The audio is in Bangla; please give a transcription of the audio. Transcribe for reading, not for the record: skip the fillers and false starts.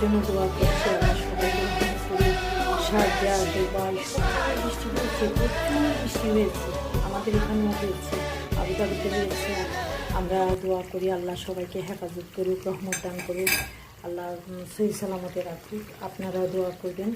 জন্য দোয়া করছি। আল্লাহ সবাইকে সাজা দুবাই বৃষ্টি হয়েছে, প্রচুর বৃষ্টি হয়েছে, আমাদের এখানেও হয়েছে, আবুধাবিতে হয়েছে। আমরা দোয়া করি আল্লাহ সবাইকে হেফাজত করুক, রহমত দান করুক, আল্লাহ সহি সালামতে রাখুক। আপনারাও দোয়া করবেন।